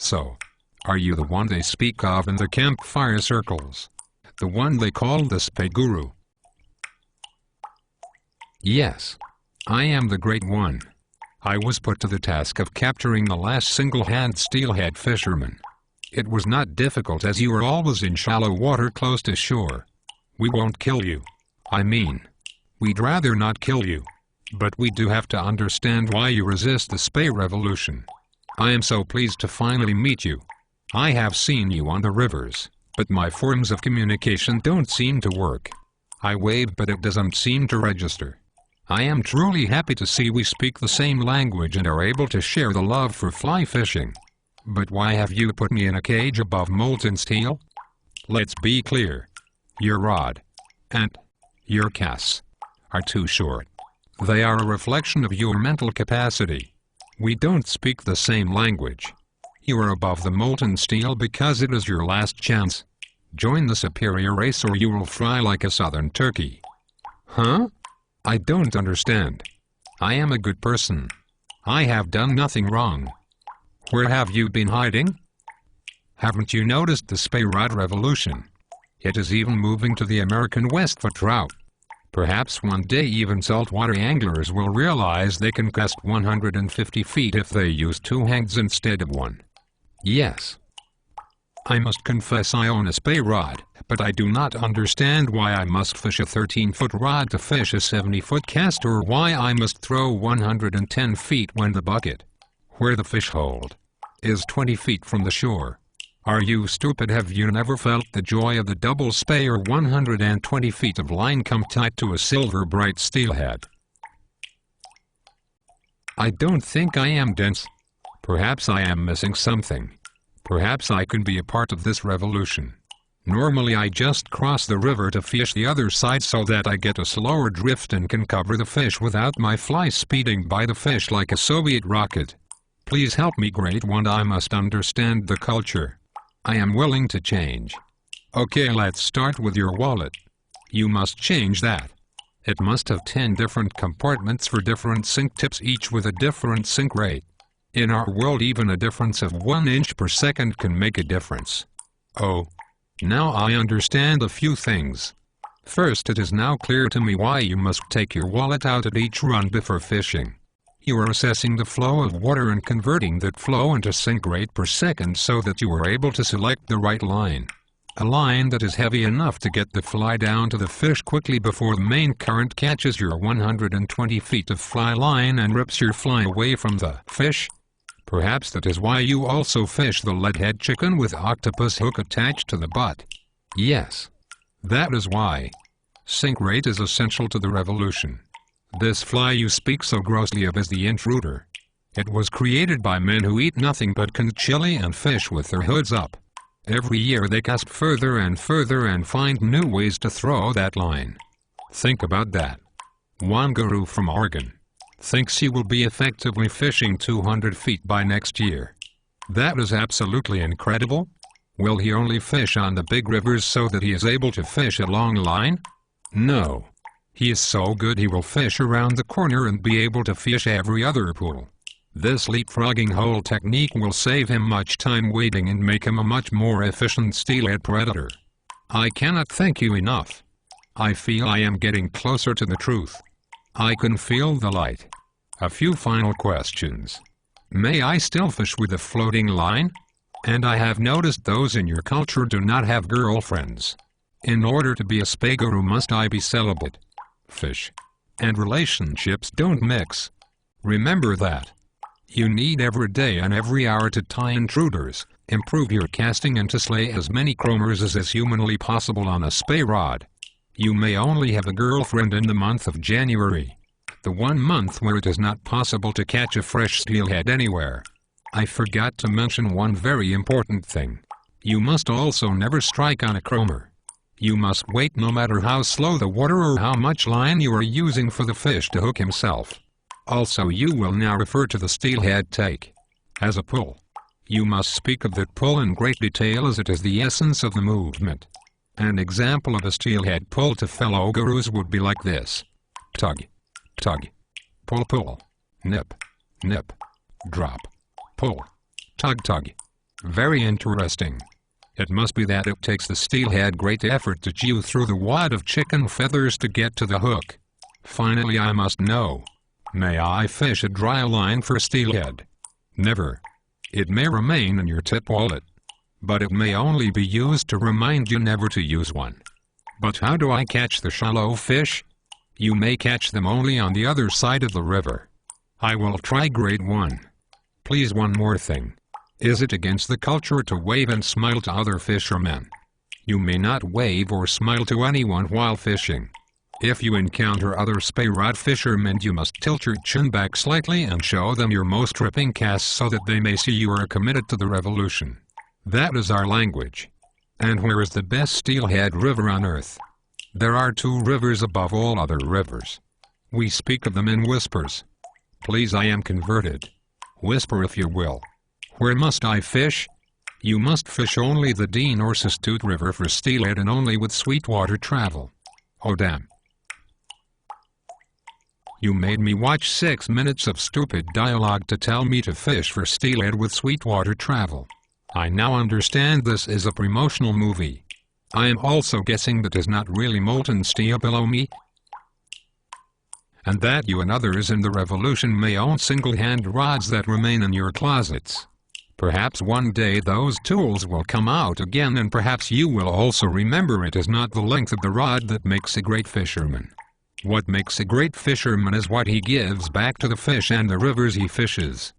So, are you the one they speak of in the campfire circles? The one they call the Spey Guru? Yes. I am the Great One. I was put to the task of capturing the last single-hand steelhead fisherman. It was not difficult as you were always in shallow water close to shore. We won't kill you. I mean, we'd rather not kill you. But we do have to understand why you resist the Spey Revolution. I am so pleased to finally meet you. I have seen you on the rivers, but my forms of communication don't seem to work. I wave but it doesn't seem to register. I am truly happy to see we speak the same language and are able to share the love for fly fishing. But why have you put me in a cage above molten steel? Let's be clear. Your rod and your casts are too short. They are a reflection of your mental capacity. We don't speak the same language. You are above the molten steel because it is your last chance. Join the superior race or you will fry like a southern turkey. Huh? I don't understand. I am a good person. I have done nothing wrong. Where have you been hiding? Haven't you noticed the Spey Rod Revolution? It is even moving to the American West for trout. Perhaps one day even saltwater anglers will realize they can cast 150 feet if they use two hands instead of one. Yes. I must confess I own a Spey rod, but I do not understand why I must fish a 13-foot rod to fish a 70-foot cast or why I must throw 110 feet when the bucket, where the fish hold, is 20 feet from the shore. Are you stupid? Have you never felt the joy of the double Spey or 120 feet of line come tight to a silver bright steelhead? I don't think I am dense. Perhaps I am missing something. Perhaps I can be a part of this revolution. Normally I just cross the river to fish the other side so that I get a slower drift and can cover the fish without my fly speeding by the fish like a Soviet rocket. Please help me, Great One. I must understand the culture. I am willing to change. Okay, let's start with your wallet. You must change that. It must have 10 different compartments for different sink tips, each with a different sink rate. In our world, even a difference of 1 inch per second can make a difference. Oh, now I understand a few things. First, it is now clear to me why you must take your wallet out at each run before fishing. You are assessing the flow of water and converting that flow into sink rate per second so that you are able to select the right line. A line that is heavy enough to get the fly down to the fish quickly before the main current catches your 120 feet of fly line and rips your fly away from the fish. Perhaps that is why you also fish the leadhead chicken with octopus hook attached to the butt. Yes. That is why. Sink rate is essential to the revolution. This fly you speak so grossly of is the intruder. It was created by men who eat nothing but canned chili and fish with their hoods up. Every year they cast further and further and find new ways to throw that line. Think about that. One guru from Oregon thinks he will be effectively fishing 200 feet by next year. That is absolutely incredible. Will he only fish on the big rivers so that he is able to fish a long line? No. He is so good he will fish around the corner and be able to fish every other pool. This leapfrogging hole technique will save him much time waiting and make him a much more efficient steelhead predator. I cannot thank you enough. I feel I am getting closer to the truth. I can feel the light. A few final questions. May I still fish with a floating line? And I have noticed those in your culture do not have girlfriends. In order to be a Spey guru, must I be celibate? Fish and relationships don't mix. Remember that. You need every day and every hour to tie intruders, improve your casting and to slay as many chromers as is humanly possible on a Spey rod. You may only have a girlfriend in the month of January, the one month where it is not possible to catch a fresh steelhead anywhere. I forgot to mention one very important thing. You must also never strike on a chromer. You must wait no matter how slow the water or how much line you are using for the fish to hook himself. Also, you will now refer to the steelhead take as a pull. You must speak of that pull in great detail as it is the essence of the movement. An example of a steelhead pull to fellow gurus would be like this. Tug, tug, pull, pull, nip, nip, drop, pull, tug, tug. Very interesting. It must be that it takes the steelhead great effort to chew through the wad of chicken feathers to get to the hook. Finally, I must know. May I fish a dry line for steelhead? Never. It may remain in your tip wallet, but it may only be used to remind you never to use one. But how do I catch the shallow fish? You may catch them only on the other side of the river. I will try grade 1. Please, one more thing. Is it against the culture to wave and smile to other fishermen? You may not wave or smile to anyone while fishing. If you encounter other spey rod fishermen, you must tilt your chin back slightly and show them your most tripping casts so that they may see you are committed to the revolution. That is our language. And where is the best steelhead river on earth? There are 2 rivers above all other rivers. We speak of them in whispers. Please, I am converted. Whisper if you will. Where must I fish? You must fish only the Dean or Sistute River for steelhead, and only with sweetwater travel. Oh damn. You made me watch 6 minutes of stupid dialogue to tell me to fish for steelhead with sweetwater travel. I now understand this is a promotional movie. I am also guessing that is not really molten steel below me, and that you and others in the revolution may own single-hand rods that remain in your closets. Perhaps one day those tools will come out again, and perhaps you will also remember it is not the length of the rod that makes a great fisherman. What makes a great fisherman is what he gives back to the fish and the rivers he fishes.